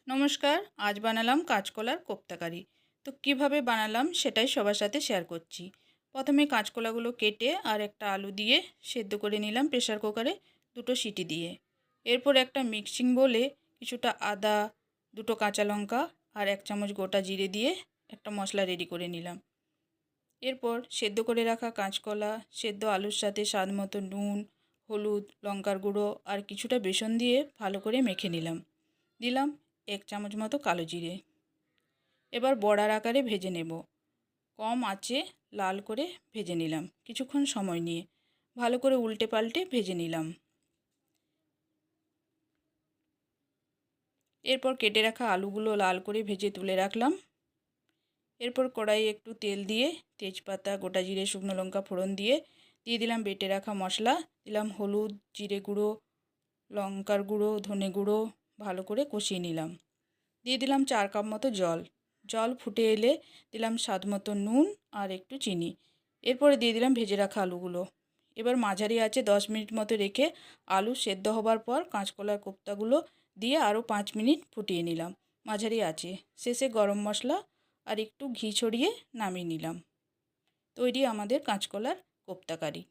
নমস্কার, আজ বানালাম কাঁচকলার কোপ্তাকারি। তো কিভাবে বানালাম সেটাই সবার সাথে শেয়ার করছি। প্রথমে কাঁচকলাগুলো কেটে আর একটা আলু দিয়ে সেদ্ধ করে নিলাম প্রেসার কুকারে 2টো সিটি দিয়ে। এরপর একটা মিক্সিং বোলে কিছুটা আদা, 2টো কাঁচা লঙ্কা আর 1 চামচ গোটা জিরে দিয়ে একটা মশলা রেডি করে নিলাম। এরপর সেদ্ধ করে রাখা কাঁচকলা, সেদ্ধ আলুর সাথে স্বাদ মতো নুন, হলুদ, লঙ্কার গুঁড়ো আর কিছুটা বেসন দিয়ে ভালো করে মেখে নিলাম। দিলাম 1 চামচ মতো কালো জিরে। এবার বড়ার আকারে ভেজে নেব। কম আঁচে লাল করে ভেজে নিলাম কিছুক্ষণ সময় নিয়ে। ভালো করে উল্টে পাল্টে ভেজে নিলাম। এরপর কেটে রাখা আলুগুলো লাল করে ভেজে তুলে রাখলাম। এরপর কড়াইয়ে একটু তেল দিয়ে তেজপাতা, গোটা জিরে, শুকনো লঙ্কা ফোড়ন দিয়ে দিলাম বেটে রাখা মশলা। দিলাম হলুদ, জিরে গুঁড়ো, লঙ্কার গুঁড়ো, ধনে গুঁড়ো। ভালো করে কষিয়ে নিলাম। দিয়ে দিলাম 4 কাপ মতো জল। জল ফুটে এলে দিলাম স্বাদ মতো নুন আর একটু চিনি। এরপরে দিয়ে দিলাম ভেজে রাখা আলুগুলো। এবার মাঝারি আঁচে 10 মিনিট মতো রেখে আলু সেদ্ধ হবার পর কাঁচকলার কোপ্তাগুলো দিয়ে আরও 5 মিনিট ফুটিয়ে নিলাম মাঝারি আঁচে। শেষে গরম মশলা আর একটু ঘি ছড়িয়ে নামিয়ে নিলাম। তৈরি আমাদের কাঁচকলার কোপ্তা কারি।